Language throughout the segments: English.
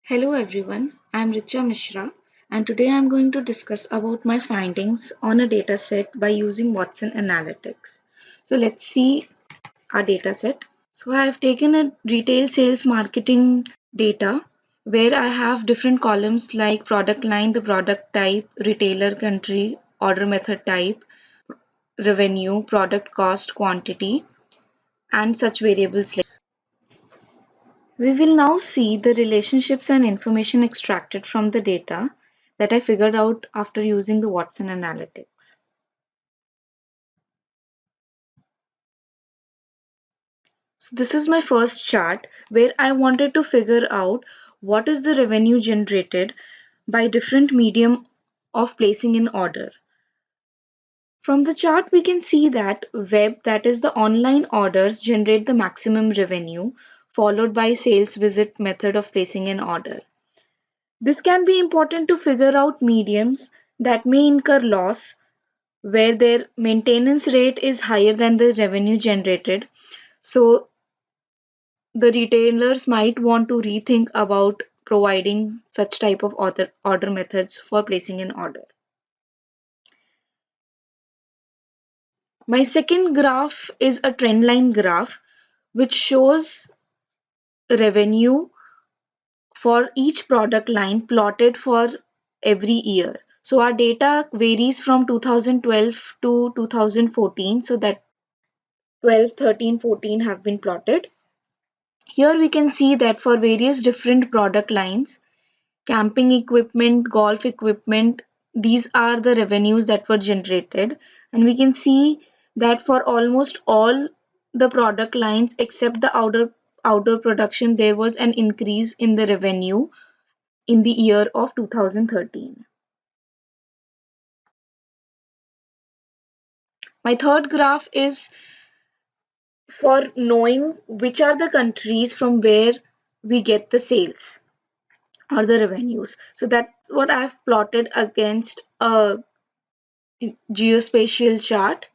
Hello everyone, I'm Richa Mishra and today I'm going to discuss about my findings on a dataset by using Watson Analytics. So let's see our dataset. So I have taken a retail sales marketing data where I have different columns like product line, the product type, retailer country, order method type, revenue, product cost, quantity and such variables. We will now see the relationships and information extracted from the data that I figured out after using the Watson Analytics. So this is my first chart where I wanted to figure out what is the revenue generated by different medium of placing an order. From the chart we can see that web, that is the online orders, generate the maximum revenue followed by sales visit method of placing an order. This can be important to figure out mediums that may incur loss where their maintenance rate is higher than the revenue generated. So the retailers might want to rethink about providing such type of order methods for placing an order. My second graph is a trend line graph which shows revenue for each product line plotted for every year. So our data varies from 2012 to 2014, so that 12, 13, 14 have been plotted. Here we can see that for various different product lines, camping equipment, golf equipment, these are the revenues that were generated. And we can see that for almost all the product lines except the outdoor production, there was an increase in the revenue in the year of 2013. My third graph is for knowing which are the countries from where we get the sales or the revenues. So that's what I've plotted against a geospatial chart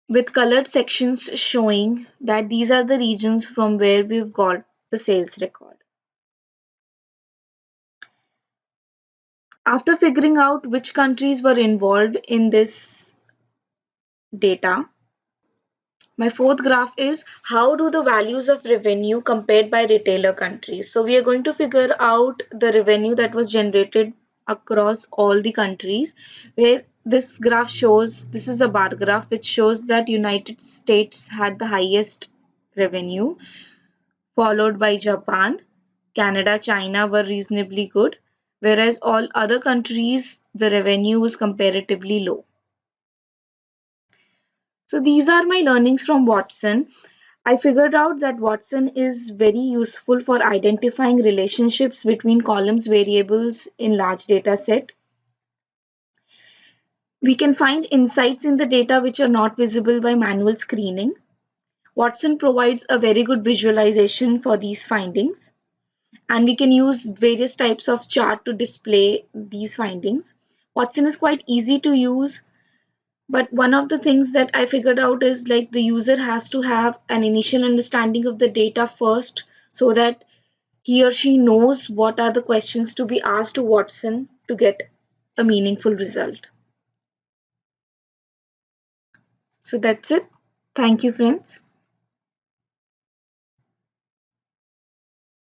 with colored sections showing that these are the regions from where we've got the sales record. After figuring out which countries were involved in this data, my fourth graph is how do the values of revenue compared by retailer countries. So we are going to figure out the revenue that was generated across all the countries, where this graph shows, this is a bar graph which shows that United States had the highest revenue, followed by Japan, Canada, China were reasonably good, whereas all other countries the revenue was comparatively low. So these are my learnings from Watson. I figured out that Watson is very useful for identifying relationships between columns variables in large data set. We can find insights in the data which are not visible by manual screening. Watson provides a very good visualization for these findings, and we can use various types of chart to display these findings. Watson is quite easy to use, but one of the things that I figured out is like the user has to have an initial understanding of the data first so that he or she knows what are the questions to be asked to Watson to get a meaningful result. So that's it. Thank you, friends.